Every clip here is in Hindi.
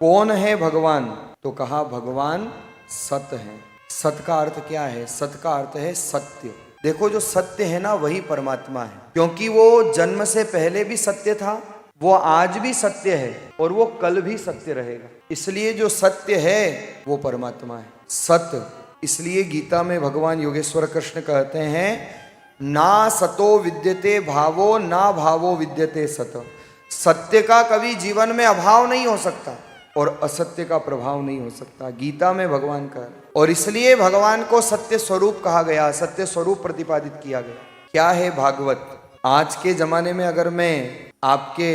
कौन है भगवान? तो कहा भगवान सत है। सत का अर्थ क्या है? सत का अर्थ है सत्य। देखो जो सत्य है ना वही परमात्मा है, क्योंकि वो जन्म से पहले भी सत्य था, वो आज भी सत्य है और वो कल भी सत्य रहेगा। इसलिए जो सत्य है वो परमात्मा है, सत्य। इसलिए गीता में भगवान योगेश्वर कृष्ण कहते हैं ना सतो विद्यते भावो ना भावो विद्यते सत। सत्य का कभी जीवन में अभाव नहीं हो सकता और असत्य का प्रभाव नहीं हो सकता, गीता में भगवान का। और इसलिए भगवान को सत्य स्वरूप कहा गया, सत्य स्वरूप प्रतिपादित किया गया। क्या है भागवत? आज के जमाने में अगर मैं आपके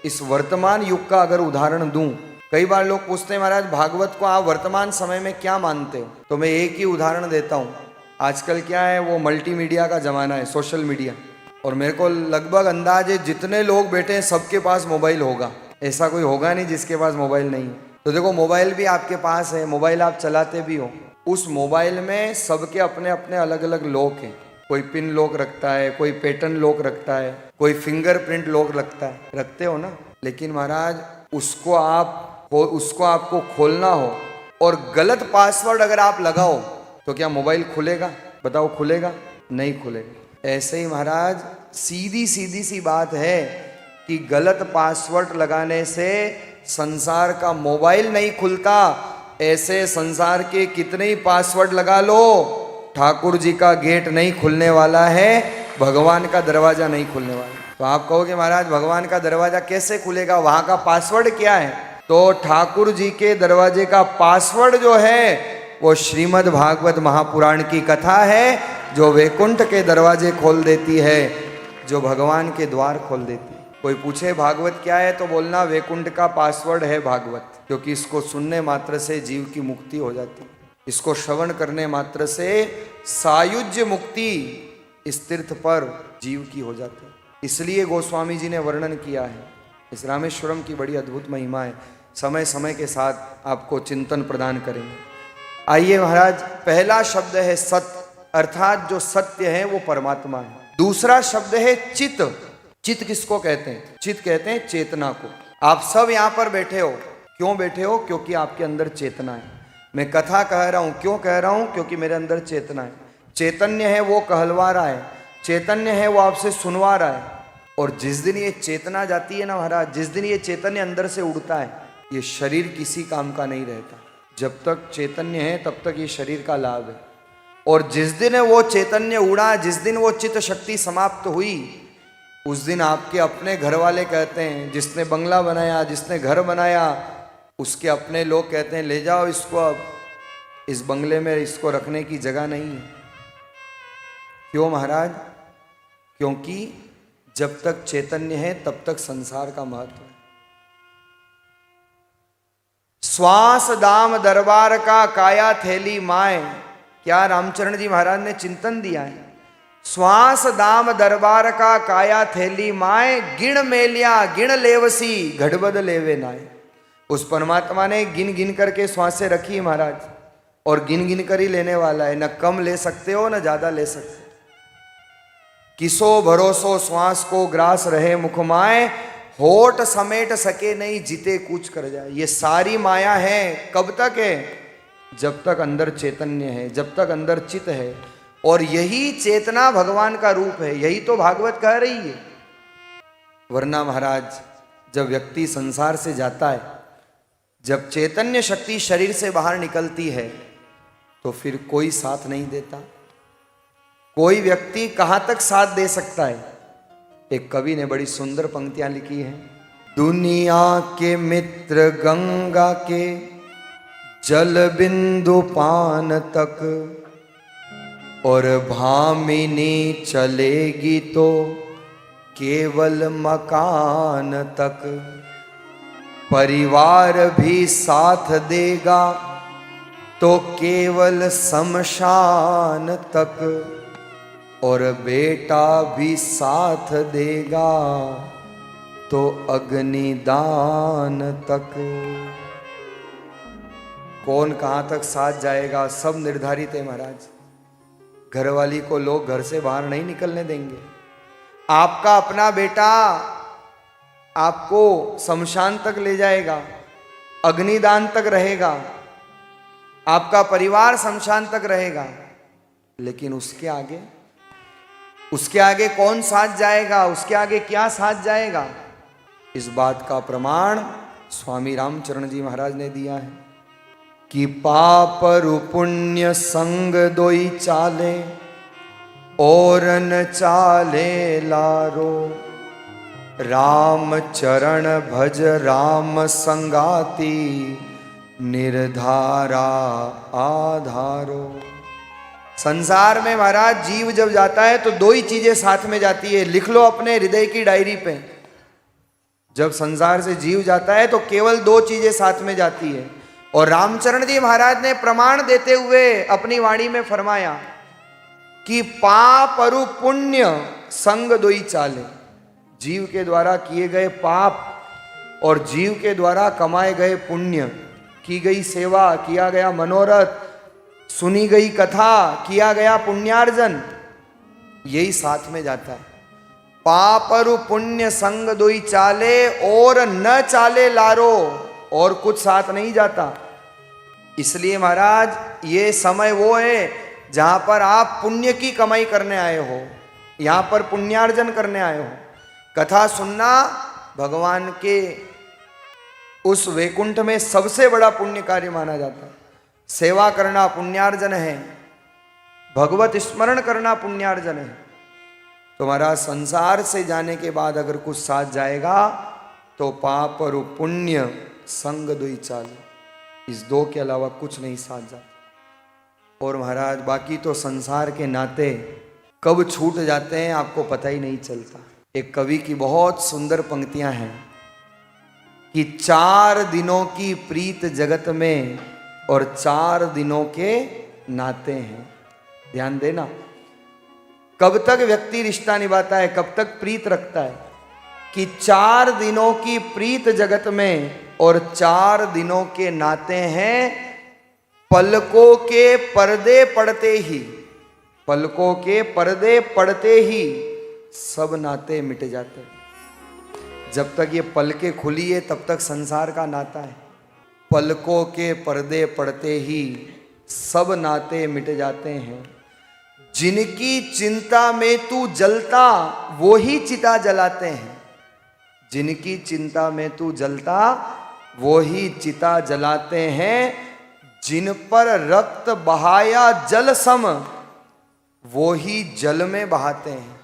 इस वर्तमान युग का अगर उदाहरण दूं, कई बार लोग पूछते हैं महाराज भागवत को आप वर्तमान समय में क्या मानते हो? तो मैं एक ही उदाहरण देता हूं। आजकल क्या है, वो मल्टीमीडिया का जमाना है, सोशल मीडिया, और मेरे को लगभग अंदाज है जितने लोग बैठे हैं सबके पास मोबाइल होगा, ऐसा कोई होगा नहीं जिसके पास मोबाइल नहीं है। तो देखो मोबाइल भी आपके पास है, मोबाइल आप चलाते भी हो। उस मोबाइल में सबके अपने अपने अलग अलग लॉक हैं। कोई पिन लॉक रखता है, कोई पैटर्न लॉक रखता है, कोई फिंगरप्रिंट लॉक रखता है, रखते हो ना। लेकिन महाराज उसको आपको खोलना हो और गलत पासवर्ड अगर आप लगाओ तो क्या मोबाइल खुलेगा? बताओ खुलेगा? नहीं खुलेगा। ऐसे ही महाराज सीधी सी बात है कि गलत पासवर्ड लगाने से संसार का मोबाइल नहीं खुलता। ऐसे संसार के कितने ही पासवर्ड लगा लो, ठाकुर जी का गेट नहीं खुलने वाला है, भगवान का दरवाजा नहीं खुलने वाला। तो आप कहोगे महाराज भगवान का दरवाजा कैसे खुलेगा, वहां का पासवर्ड क्या है? तो ठाकुर जी के दरवाजे का पासवर्ड जो है वो श्रीमद् भागवत महापुराण की कथा है, जो वैकुंठ के दरवाजे खोल देती है, जो भगवान के द्वार खोल देती है। कोई पूछे भागवत क्या है तो बोलना वैकुंठ का पासवर्ड है भागवत, क्योंकि इसको सुनने मात्र से जीव की मुक्ति हो जाती है। इसको श्रवण करने मात्र से सायुज्य मुक्ति इस तीर्थ पर जीव की हो जाती है। इसलिए गोस्वामी जी ने वर्णन किया है। इस रामेश्वरम की बड़ी अद्भुत महिमा है, समय समय के साथ आपको चिंतन प्रदान करेंगे। आइए महाराज, पहला शब्द है सत, अर्थात जो सत्य है वो परमात्मा है। दूसरा शब्द है चित। चित किसको कहते हैं? चित कहते हैं चेतना को। आप सब यहां पर बैठे हो, क्यों बैठे हो? क्योंकि आपके अंदर चेतना है। मैं कथा कह रहा हूं, क्यों कह रहा हूं? क्योंकि मेरे अंदर चेतना है। चैतन्य है वो कहलवा रहा है, चैतन्य है वो आपसे सुनवा रहा है। और जिस दिन ये चेतना जाती है ना महाराज, जिस दिन ये चैतन्य अंदर से उड़ता है, ये शरीर किसी काम का नहीं रहता। जब तक चैतन्य है तब तक ये शरीर का लाभ है। और जिस दिन वो चैतन्य उड़ा, जिस दिन वो चित्त शक्ति समाप्त हुई, उस दिन आपके अपने घर वाले कहते हैं, जिसने बंगला बनाया, जिसने घर बनाया, उसके अपने लोग कहते हैं ले जाओ इसको, अब इस बंगले में इसको रखने की जगह नहीं है। क्यों महाराज? क्योंकि जब तक चैतन्य है तब तक संसार का महत्व है। श्वास दाम दरबार का काया थैली माए, क्या रामचरण जी महाराज ने चिंतन दिया है। श्वास दाम दरबार का काया थैली माए, गिण मेलिया गिण लेवसी घड़बद लेवे नाए। उस परमात्मा ने गिन गिन करके श्वासें रखी महाराज, और गिन गिन कर ही लेने वाला है। न कम ले सकते हो न ज्यादा ले सकते। किसो भरोसो श्वास को ग्रास रहे मुखमाए, होठ समेट सके नहीं जीते कूच कर जाए। ये सारी माया है, कब तक है? जब तक अंदर चैतन्य है, जब तक अंदर चित है। और यही चेतना भगवान का रूप है, यही तो भागवत कह रही है। वरना महाराज जब व्यक्ति संसार से जाता है, जब चैतन्य शक्ति शरीर से बाहर निकलती है, तो फिर कोई साथ नहीं देता। कोई व्यक्ति कहां तक साथ दे सकता है? एक कवि ने बड़ी सुंदर पंक्तियां लिखी हैं। दुनिया के मित्र गंगा के जल बिंदु पान तक, और भामिनी चलेगी तो केवल मकान तक। परिवार भी साथ देगा तो केवल शमशान तक, और बेटा भी साथ देगा तो अग्निदान तक। कौन कहां तक साथ जाएगा सब निर्धारित है महाराज। घरवाली को लोग घर से बाहर नहीं निकलने देंगे। आपका अपना बेटा आपको शमशान तक ले जाएगा, अग्निदान तक रहेगा, आपका परिवार शमशान तक रहेगा, लेकिन उसके आगे कौन साथ जाएगा, उसके आगे क्या साथ जाएगा? इस बात का प्रमाण स्वामी रामचरण जी महाराज ने दिया है कि पाप रु पुण्य संग दोई चाले और न चाले लारो, राम चरण भज राम संगाती निर्धारा आधारो। संसार में महाराज जीव जब जाता है तो दो ही चीजें साथ में जाती है, लिख लो अपने हृदय की डायरी पे। जब संसार से जीव जाता है तो केवल दो चीजें साथ में जाती है, और रामचरण जी महाराज ने प्रमाण देते हुए अपनी वाणी में फरमाया कि पाप अरु पुण्य संग दोई चाले। जीव के द्वारा किए गए पाप और जीव के द्वारा कमाए गए पुण्य, की गई सेवा, किया गया मनोरथ, सुनी गई कथा, किया गया पुण्यार्जन, यही साथ में जाता है। पाप अरु पुण्य संग दोई चाले और न चाले लारो, और कुछ साथ नहीं जाता। इसलिए महाराज ये समय वो है जहां पर आप पुण्य की कमाई करने आए हो, यहां पर पुण्यार्जन करने आए हो। कथा सुनना भगवान के उस वैकुंठ में सबसे बड़ा पुण्य कार्य माना जाता है। सेवा करना पुण्यार्जन है, भगवत स्मरण करना पुण्यार्जन है। तुम्हारा संसार से जाने के बाद अगर कुछ साथ जाएगा तो पाप और पुण्य संग दुई चाले, इस दो के अलावा कुछ नहीं साथ जाता। और महाराज बाकी तो संसार के नाते कब छूट जाते हैं आपको पता ही नहीं चलता। एक कवि की बहुत सुंदर पंक्तियां हैं कि 4 दिनों की प्रीत जगत में और 4 दिनों के नाते हैं। ध्यान देना, कब तक व्यक्ति रिश्ता निभाता है, कब तक प्रीत रखता है, कि 4 दिनों की प्रीत जगत में और 4 दिनों के नाते हैं। पलकों के पर्दे पड़ते ही, पलकों के पर्दे पड़ते ही सब नाते मिट जाते हैं। जब तक ये पलकें खुली है तब तक संसार का नाता है। पलकों के पर्दे पड़ते ही सब नाते मिट जाते हैं। जिनकी चिंता में तू जलता वो ही चिता जलाते हैं। जिनकी चिंता में तू जलता वो ही चिता जलाते हैं। जिन पर रक्त बहाया जल सम वो ही जल में बहाते हैं।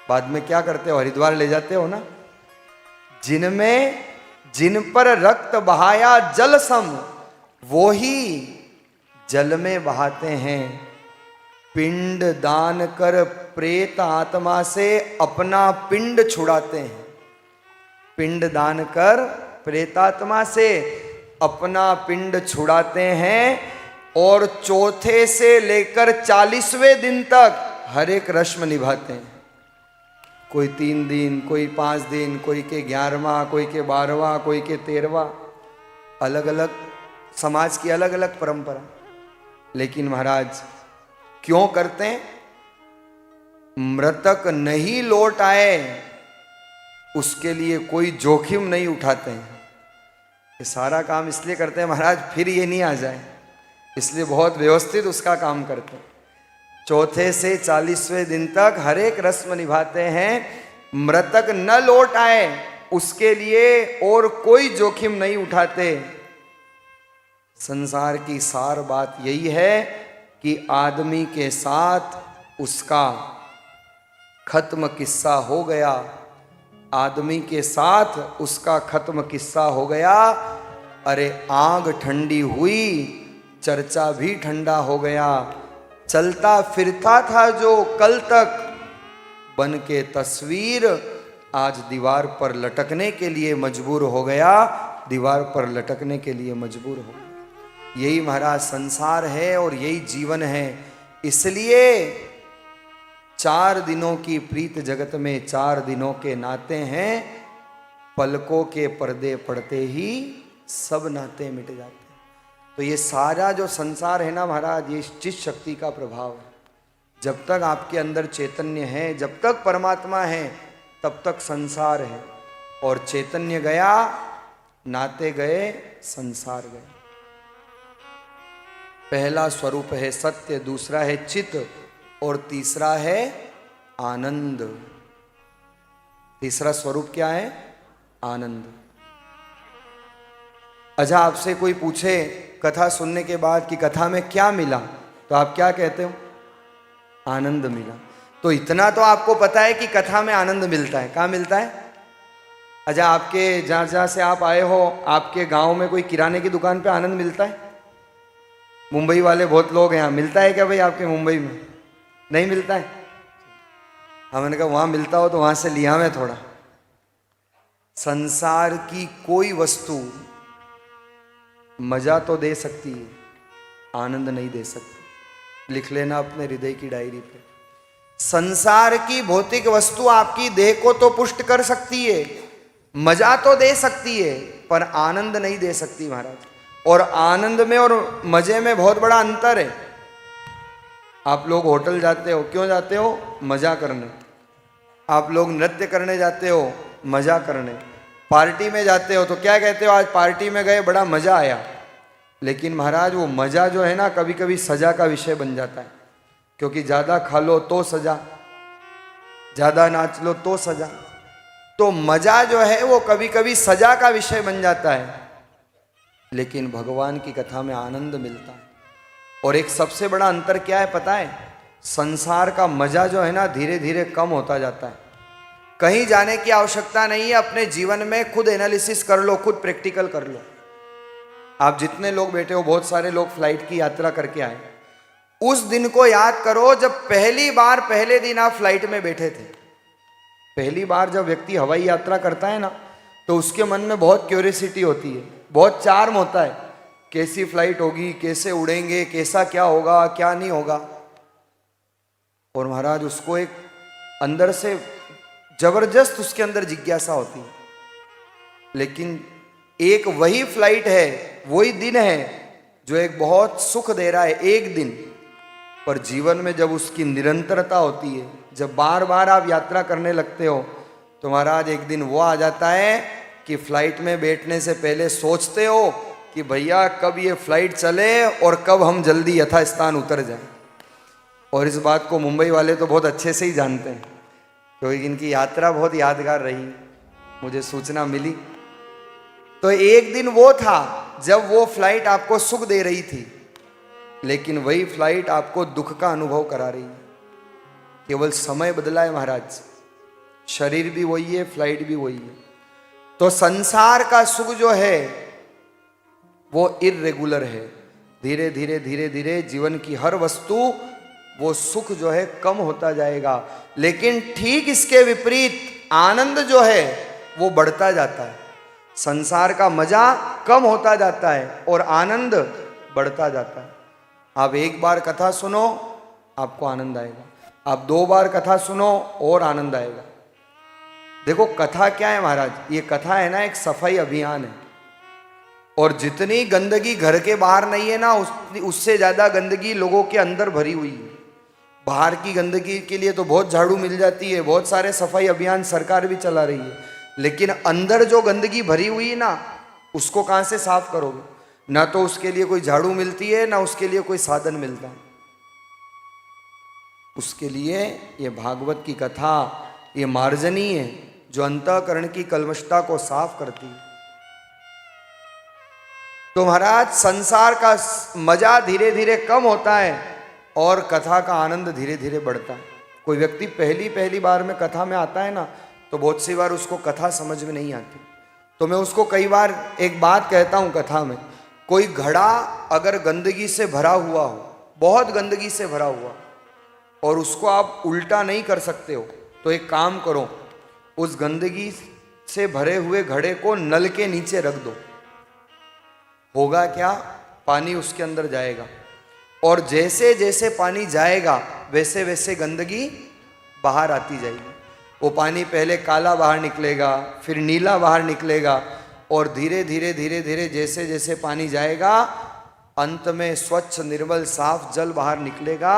बाद में क्या करते हो, हरिद्वार ले जाते हो ना। जिन पर रक्त बहाया जल सम वो ही जल में बहाते हैं। पिंड दान कर प्रेत आत्मा से अपना पिंड छुड़ाते हैं। पिंड दान कर प्रेतात्मा से अपना पिंड छुड़ाते हैं। और चौथे से लेकर 40वें दिन तक हर एक रस्म निभाते हैं। कोई 3 दिन, कोई 5 दिन, कोई के 11वां, कोई के 12वां, कोई के 13वां, अलग अलग समाज की अलग अलग परंपरा। लेकिन महाराज क्यों करते हैं? मृतक नहीं लौट आए उसके लिए कोई जोखिम नहीं उठाते हैं। ये सारा काम इसलिए करते हैं महाराज फिर ये नहीं आ जाए, इसलिए बहुत व्यवस्थित उसका काम करते हैं। चौथे से 40वें दिन तक हर एक रस्म निभाते हैं। मृतक न लौट आए उसके लिए और कोई जोखिम नहीं उठाते। संसार की सार बात यही है कि आदमी के साथ उसका खत्म किस्सा हो गया। आदमी के साथ उसका खत्म किस्सा हो गया। अरे आग ठंडी हुई, चर्चा भी ठंडा हो गया। चलता फिरता था जो कल तक, बन के तस्वीर आज दीवार पर लटकने के लिए मजबूर हो गया। दीवार पर लटकने के लिए मजबूर हो गया। यही महाराज संसार है और यही जीवन है। इसलिए 4 दिनों की प्रीत जगत में 4 दिनों के नाते हैं। पलकों के पर्दे पड़ते ही सब नाते मिट जाते हैं। तो ये सारा जो संसार है ना महाराज, ये चित शक्ति का प्रभाव है। जब तक आपके अंदर चैतन्य है, जब तक परमात्मा है, तब तक संसार है। और चैतन्य गया, नाते गए, संसार गया। पहला स्वरूप है सत्य, दूसरा है चित और तीसरा है आनंद। तीसरा स्वरूप क्या है? आनंद। अच्छा, आपसे कोई पूछे कथा सुनने के बाद कि कथा में क्या मिला, तो आप क्या कहते हो? आनंद मिला। तो इतना तो आपको पता है कि कथा में आनंद मिलता है। कहाँ मिलता है? अच्छा, आपके जहाँ से आप आए हो, आपके गांव में कोई किराने की दुकान पे आनंद मिलता है? मुंबई वाले बहुत लोग हैं यहाँ, मिलता है क्या भाई आपके मुंबई में? नहीं मिलता है। हमने कहा वहाँ मिलता हो तो वहाँ से लिया मैं थोड़ा। संसार की कोई वस्तु मजा तो दे सकती है, आनंद नहीं दे सकती। लिख लेना अपने हृदय की डायरी पे। संसार की भौतिक वस्तु आपकी देह को तो पुष्ट कर सकती है, मजा तो दे सकती है, पर आनंद नहीं दे सकती महाराज। और आनंद में और मजे में बहुत बड़ा अंतर है। आप लोग होटल जाते हो, क्यों जाते हो? मजा करने। आप लोग नृत्य करने जाते हो, मजा करने। पार्टी में जाते हो तो क्या कहते हो? आज पार्टी में गए, बड़ा मजा आया। लेकिन महाराज वो मजा जो है ना, कभी कभी सजा का विषय बन जाता है। क्योंकि ज्यादा खा लो तो सजा, ज्यादा नाच लो तो सजा। तो मजा जो है वो कभी कभी सजा का विषय बन जाता है। लेकिन भगवान की कथा में आनंद मिलता है। और एक सबसे बड़ा अंतर क्या है पता है? संसार का मजा जो है ना, धीरे धीरे कम होता जाता है। कहीं जाने की आवश्यकता नहीं है। अपने जीवन में खुद एनालिसिस कर लो, खुद प्रैक्टिकल कर लो। आप जितने लोग बैठे हो, बहुत सारे लोग फ्लाइट की यात्रा करके आए। उस दिन को याद करो जब पहली बार, पहले दिन आप फ्लाइट में बैठे थे। पहली बार जब व्यक्ति हवाई यात्रा करता है ना, तो उसके मन में बहुत क्यूरियोसिटी होती है, बहुत चार्म होता है। कैसी फ्लाइट होगी, कैसे उड़ेंगे, कैसा क्या होगा, क्या नहीं होगा। और महाराज उसको एक अंदर से जबरदस्त उसके अंदर जिज्ञासा होती है। लेकिन एक वही फ्लाइट है, वही दिन है जो एक बहुत सुख दे रहा है एक दिन, पर जीवन में जब उसकी निरंतरता होती है, जब बार बार आप यात्रा करने लगते हो, तो महाराज एक दिन वो आ जाता है कि फ्लाइट में बैठने से पहले सोचते हो कि भैया कब ये फ्लाइट चले और कब हम जल्दी यथास्थान उतर जाएं। और इस बात को मुंबई वाले तो बहुत अच्छे से ही जानते हैं, क्योंकि इनकी यात्रा बहुत यादगार रही, मुझे सूचना मिली। तो एक दिन वो था जब वो फ्लाइट आपको सुख दे रही थी, लेकिन वही फ्लाइट आपको दुख का अनुभव करा रही है। केवल समय बदला है महाराज, शरीर भी वही है, फ्लाइट भी वही है। तो संसार का सुख जो है वो इर्रेगुलर है। धीरे धीरे धीरे धीरे जीवन की हर वस्तु, वो सुख जो है कम होता जाएगा। लेकिन ठीक इसके विपरीत आनंद जो है वो बढ़ता जाता है। संसार का मजा कम होता जाता है और आनंद बढ़ता जाता है। आप एक बार कथा सुनो, आपको आनंद आएगा। आप 2 बार कथा सुनो और आनंद आएगा। देखो कथा क्या है महाराज? ये कथा है ना, एक सफाई अभियान है। और जितनी गंदगी घर के बाहर नहीं है ना, उससे ज्यादा गंदगी लोगों के अंदर भरी हुई है। बाहर की गंदगी के लिए तो बहुत झाड़ू मिल जाती है, बहुत सारे सफाई अभियान सरकार भी चला रही है, लेकिन अंदर जो गंदगी भरी हुई है ना, उसको कहाँ से साफ करोगे? ना तो उसके लिए कोई झाड़ू मिलती है, ना उसके लिए कोई साधन मिलता है। उसके लिए ये भागवत की कथा, ये मार्जनी है जो अंतःकरण की कल्मशता को साफ करती है। तो महाराज संसार का मजा धीरे धीरे कम होता है और कथा का आनंद धीरे धीरे बढ़ता है। कोई व्यक्ति पहली बार में कथा में आता है ना, तो बहुत सी बार उसको कथा समझ में नहीं आती। तो मैं उसको कई बार एक बात कहता हूँ कथा में, कोई घड़ा अगर गंदगी से भरा हुआ हो, बहुत गंदगी से भरा हुआ, और उसको आप उल्टा नहीं कर सकते हो, तो एक काम करो, उस गंदगी से भरे हुए घड़े को नल के नीचे रख दो। होगा क्या? पानी उसके अंदर जाएगा, और जैसे जैसे पानी जाएगा वैसे वैसे गंदगी बाहर आती जाएगी। वो पानी पहले काला बाहर निकलेगा, फिर नीला बाहर निकलेगा, और धीरे धीरे धीरे धीरे जैसे जैसे पानी जाएगा, अंत में स्वच्छ निर्मल साफ जल बाहर निकलेगा।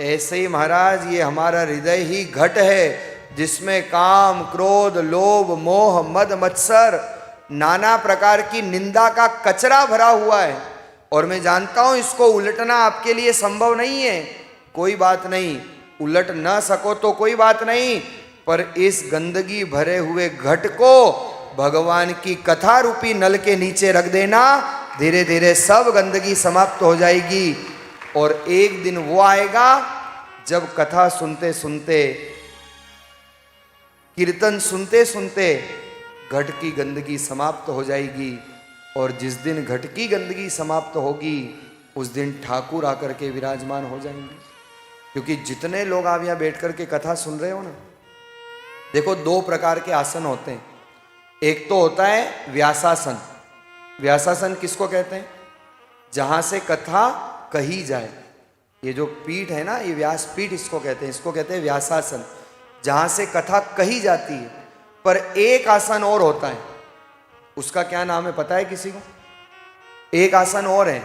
ऐसे ही महाराज ये हमारा हृदय ही घट है, जिसमें काम, क्रोध, लोभ, मोह, मद, मत्सर नाना प्रकार की निंदा का कचरा भरा हुआ है, और मैं जानता हूं इसको उलटना आपके लिए संभव नहीं है। कोई बात नहीं, उलट ना सको तो कोई बात नहीं, पर इस गंदगी भरे हुए घट को भगवान की कथा रूपी नल के नीचे रख देना, धीरे धीरे सब गंदगी समाप्त हो जाएगी। और एक दिन वो आएगा जब कथा सुनते सुनते, कीर्तन सुनते सुनते घट की गंदगी समाप्त हो जाएगी। और जिस दिन घट की गंदगी समाप्त होगी उस दिन ठाकुर आकर के विराजमान हो जाएंगे। क्योंकि जितने लोग आप यहाँ बैठ कर के कथा सुन रहे हो ना, देखो दो प्रकार के आसन होते हैं। एक तो होता है व्यासासन। व्यासासन किसको कहते हैं? जहां से कथा कही जाए। ये जो पीठ है ना, ये व्यास पीठ इसको कहते हैं, इसको कहते हैं व्यासासन, जहां से कथा कही जाती है। पर एक आसन और होता है, उसका क्या नाम है पता है किसी को? एक आसन और है,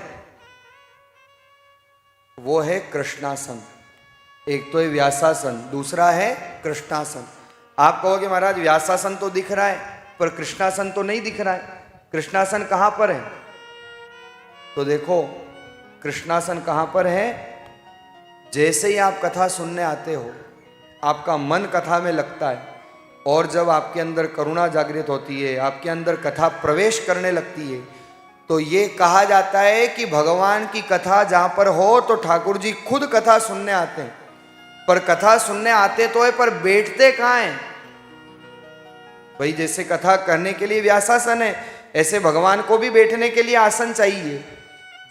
वो है कृष्णासन। एक तो है व्यासासन, दूसरा है कृष्णासन। आप कहोगे महाराज व्यासासन तो दिख रहा है पर कृष्णासन तो नहीं दिख रहा है। कृष्णासन कहां पर है? तो देखो कृष्णासन कहां पर है। जैसे ही आप कथा सुनने आते हो, आपका मन कथा में लगता है, और जब आपके अंदर करुणा जागृत होती है, आपके अंदर कथा प्रवेश करने लगती है, तो ये कहा जाता है कि भगवान की कथा जहां पर हो तो ठाकुर जी खुद कथा सुनने आते हैं। पर कथा सुनने आते तो है, पर बैठते कहाँ हैं भाई? जैसे कथा करने के लिए व्यासासन है, ऐसे भगवान को भी बैठने के लिए आसन चाहिए।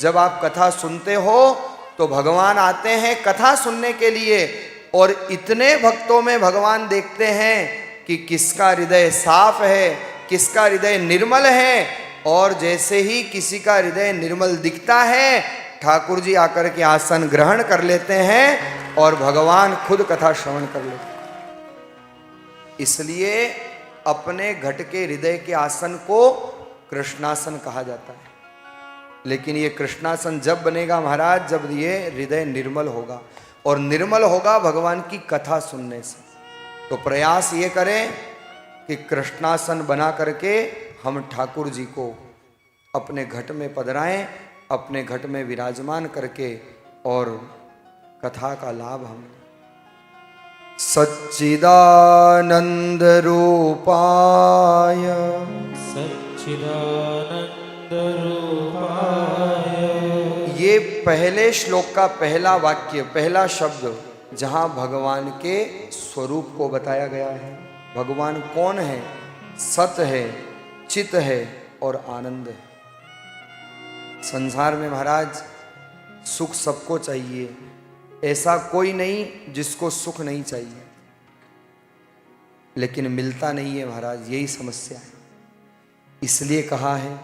जब आप कथा सुनते हो तो भगवान आते हैं कथा सुनने के लिए, और इतने भक्तों में भगवान देखते हैं कि किसका हृदय साफ है, किसका हृदय निर्मल है। और जैसे ही किसी का हृदय निर्मल दिखता है, ठाकुर जी आकर के आसन ग्रहण कर लेते हैं और भगवान खुद कथा श्रवण कर लेते हैं। इसलिए अपने घट के हृदय के आसन को कृष्णासन कहा जाता है। लेकिन ये कृष्णासन जब बनेगा महाराज, जब ये हृदय निर्मल होगा, और निर्मल होगा भगवान की कथा सुनने से। तो प्रयास ये करें कि कृष्णासन बना करके हम ठाकुर जी को अपने घट में पधराएं, अपने घट में विराजमान करके, और कथा का लाभ हम। सच्चिदानंद रूपाय सच्चिदानंद रूपाय। ये पहले श्लोक का पहला वाक्य, पहला शब्द, जहां भगवान के स्वरूप को बताया गया है। भगवान कौन है? सत है, चित है और आनंद है। संसार में महाराज सुख सबको चाहिए, ऐसा कोई नहीं जिसको सुख नहीं चाहिए, लेकिन मिलता नहीं है महाराज, यही समस्या है। इसलिए कहा है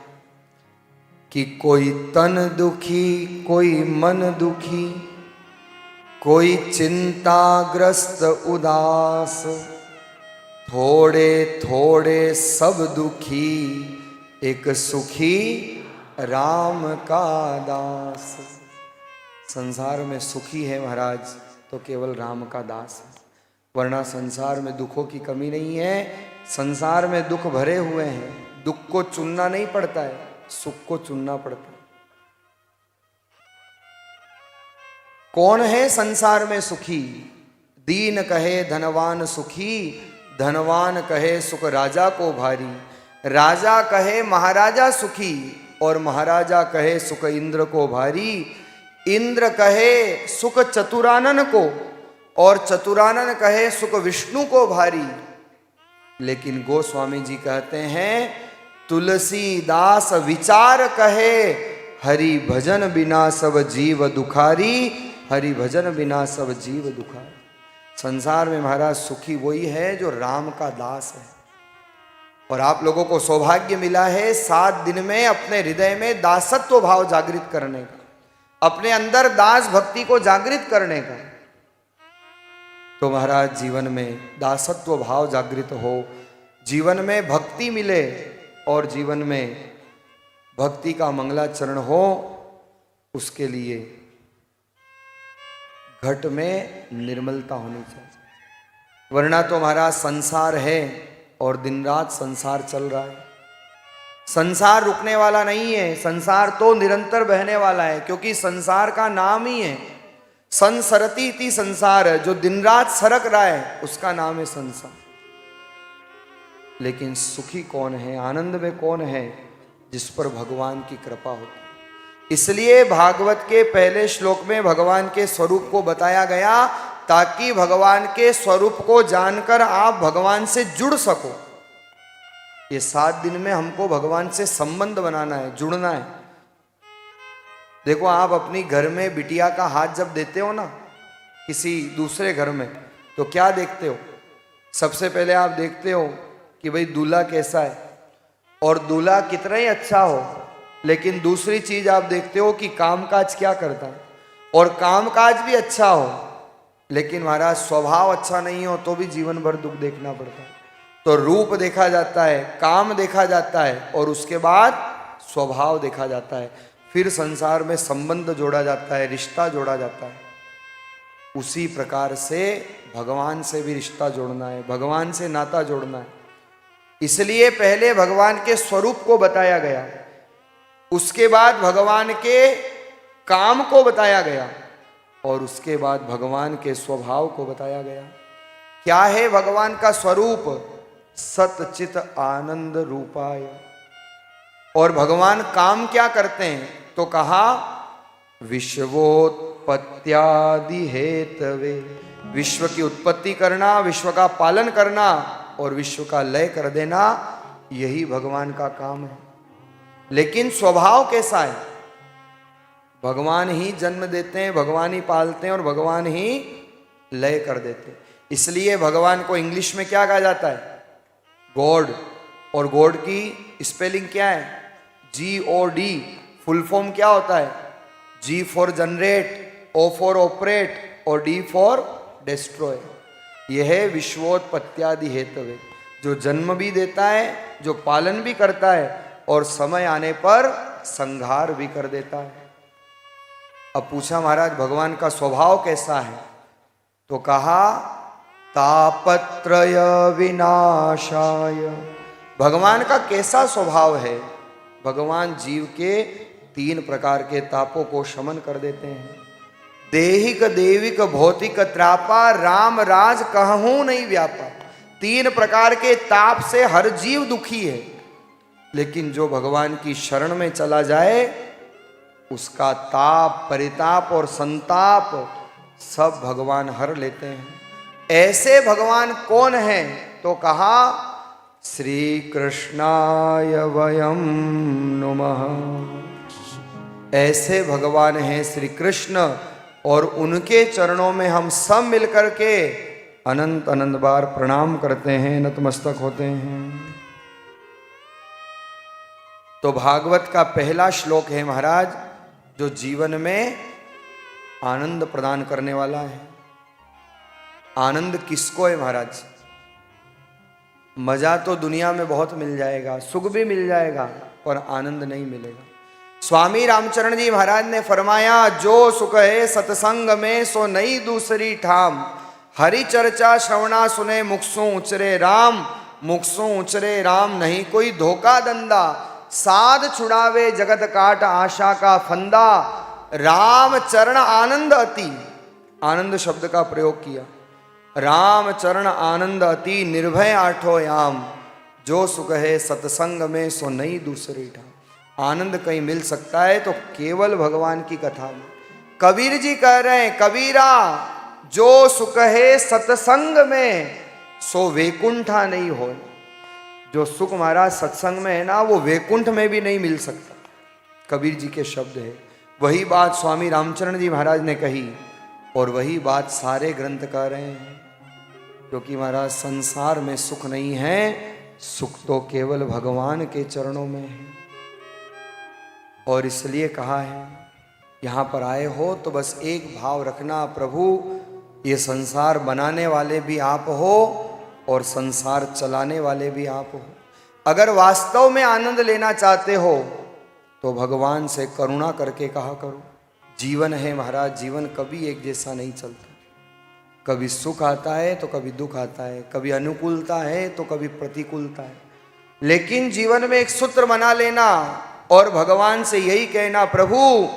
कि कोई तन दुखी, कोई मन दुखी, कोई चिंताग्रस्त उदास, थोड़े थोड़े सब दुखी, एक सुखी राम का दास। संसार में सुखी है महाराज तो केवल राम का दास है, वरना संसार में दुखों की कमी नहीं है। संसार में दुख भरे हुए हैं, दुख को चुनना नहीं पड़ता है, सुख को चुनना पड़ता है। कौन है संसार में सुखी? दीन कहे धनवान सुखी, धनवान कहे सुख राजा को भारी, राजा कहे महाराजा सुखी, और महाराजा कहे सुख इंद्र को भारी, इंद्र कहे सुख चतुरानन को, और चतुरानन कहे सुख विष्णु को भारी। लेकिन गोस्वामी जी कहते हैं तुलसीदास विचार कहे, हरि भजन बिना सब जीव दुखारी, हरि भजन बिना सब जीव दुखारी। संसार में महाराज सुखी वही है जो राम का दास है। और आप लोगों को सौभाग्य मिला है 7 दिन में अपने हृदय में दासत्व भाव जागृत करने का, अपने अंदर दास भक्ति को जागृत करने का। तो महाराज जीवन में दासत्व भाव जागृत हो, जीवन में भक्ति मिले, और जीवन में भक्ति का मंगलाचरण हो, उसके लिए घट में निर्मलता होनी चाहिए। वरना तो महाराज संसार है और दिन रात संसार चल रहा है। संसार रुकने वाला नहीं है, संसार तो निरंतर बहने वाला है, क्योंकि संसार का नाम ही है संसरती इति संसार, जो दिन रात सरक रहा है उसका नाम है संसार। लेकिन सुखी कौन है, आनंद में कौन है? जिस पर भगवान की कृपा होती है। इसलिए भागवत के पहले श्लोक में भगवान के स्वरूप को बताया गया, ताकि भगवान के स्वरूप को जानकर आप भगवान से जुड़ सको। ये 7 दिन में हमको भगवान से संबंध बनाना है, जुड़ना है। देखो, आप अपनी घर में बिटिया का हाथ जब देते हो ना किसी दूसरे घर में, तो क्या देखते हो? सबसे पहले आप देखते हो कि भाई दूल्हा कैसा है, और दूल्हा कितना ही अच्छा हो, लेकिन दूसरी चीज आप देखते हो कि कामकाज क्या करता है, और कामकाज भी अच्छा हो लेकिन हमारा स्वभाव अच्छा नहीं हो तो भी जीवन भर दुख देखना पड़ता है। तो रूप देखा जाता है, काम देखा जाता है, और उसके बाद स्वभाव देखा जाता है, फिर संसार में संबंध जोड़ा जाता है, रिश्ता जोड़ा जाता है। उसी प्रकार से भगवान से भी रिश्ता जोड़ना है, भगवान से नाता जोड़ना है। इसलिए पहले भगवान के स्वरूप को बताया गया, उसके बाद भगवान के काम को बताया गया, और उसके बाद भगवान के स्वभाव को बताया गया। क्या है भगवान का स्वरूप? सतचित आनंद रूपाय। और भगवान काम क्या करते हैं? तो कहा विश्वोत्पत्त्यादि हेतवे, विश्व की उत्पत्ति करना, विश्व का पालन करना और विश्व का लय कर देना, यही भगवान का काम है। लेकिन स्वभाव कैसा है? भगवान ही जन्म देते हैं, भगवान ही पालते हैं और भगवान ही लय कर देते हैं। इसलिए भगवान को इंग्लिश में क्या कहा जाता है? गॉड। और गॉड की स्पेलिंग क्या है? GOD। फुल फॉर्म क्या होता है? G for generate, O for operate और D फॉर डिस्ट्रॉय। यह है विश्वोत्पत्त्यादि हेतवे, जो जन्म भी देता है, जो पालन भी करता है और समय आने पर संहार भी कर देता है। अब पूछा महाराज भगवान का स्वभाव कैसा है? तो कहा तापत्रय विनाशाय। भगवान का कैसा स्वभाव है? भगवान जीव के 3 प्रकार के तापों को शमन कर देते हैं। देहिक देविक भौतिक त्रापा, राम राज कहूं नहीं व्यापा। 3 प्रकार के ताप से हर जीव दुखी है, लेकिन जो भगवान की शरण में चला जाए उसका ताप, परिताप और संताप सब भगवान हर लेते हैं। ऐसे भगवान कौन हैं? तो कहा श्री कृष्णाय वयम नुमः। ऐसे भगवान हैं श्री कृष्ण, और उनके चरणों में हम सब मिलकर के अनंत अनंत बार प्रणाम करते हैं, नतमस्तक होते हैं। तो भागवत का पहला श्लोक है महाराज, जो जीवन में आनंद प्रदान करने वाला है। आनंद किसको है महाराज? मजा तो दुनिया में बहुत मिल जाएगा, सुख भी मिल जाएगा, पर आनंद नहीं मिलेगा। स्वामी रामचरण जी महाराज ने फरमाया, जो सुख है सत्संग में सो नई दूसरी ठाम। हरि चर्चा श्रवणा सुने मुखसों उचरे राम। मुखसों उचरे राम नहीं कोई धोखा धंधा। साध छुड़ावे जगत काट आशा का फंदा। राम चरण आनंद अति, आनंद शब्द का प्रयोग किया। राम चरण आनंद अति निर्भय आठो याम। जो सुख है सत्संग में सो नई दूसरी ठाम। आनंद कहीं मिल सकता है तो केवल भगवान की कथा में। कबीर जी कह रहे हैं, कबीरा जो सुख है सत्संग में सो वैकुंठा नहीं हो। जो सुख महाराज सत्संग में है ना, वो वैकुंठ में भी नहीं मिल सकता। कबीर जी के शब्द है। वही बात स्वामी रामचरण जी महाराज ने कही, और वही बात सारे ग्रंथ कह रहे हैं। क्योंकि महाराज संसार में सुख नहीं है, सुख तो केवल भगवान के चरणों में है। और इसलिए कहा है, यहाँ पर आए हो तो बस एक भाव रखना, प्रभु ये संसार बनाने वाले भी आप हो और संसार चलाने वाले भी आप हो। अगर वास्तव में आनंद लेना चाहते हो तो भगवान से करुणा करके कहा करो। जीवन है महाराज, जीवन कभी एक जैसा नहीं चलता। कभी सुख आता है तो कभी दुख आता है, कभी अनुकूलता है तो कभी प्रतिकूलता है। लेकिन जीवन में एक सूत्र बना लेना और भगवान से यही कहना, प्रभु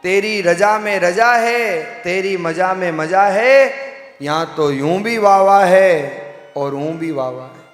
तेरी रजा में रजा है, तेरी मजा में मजा है, यहाँ तो यूं भी वाह वाह है और यूं भी वाह वाह है।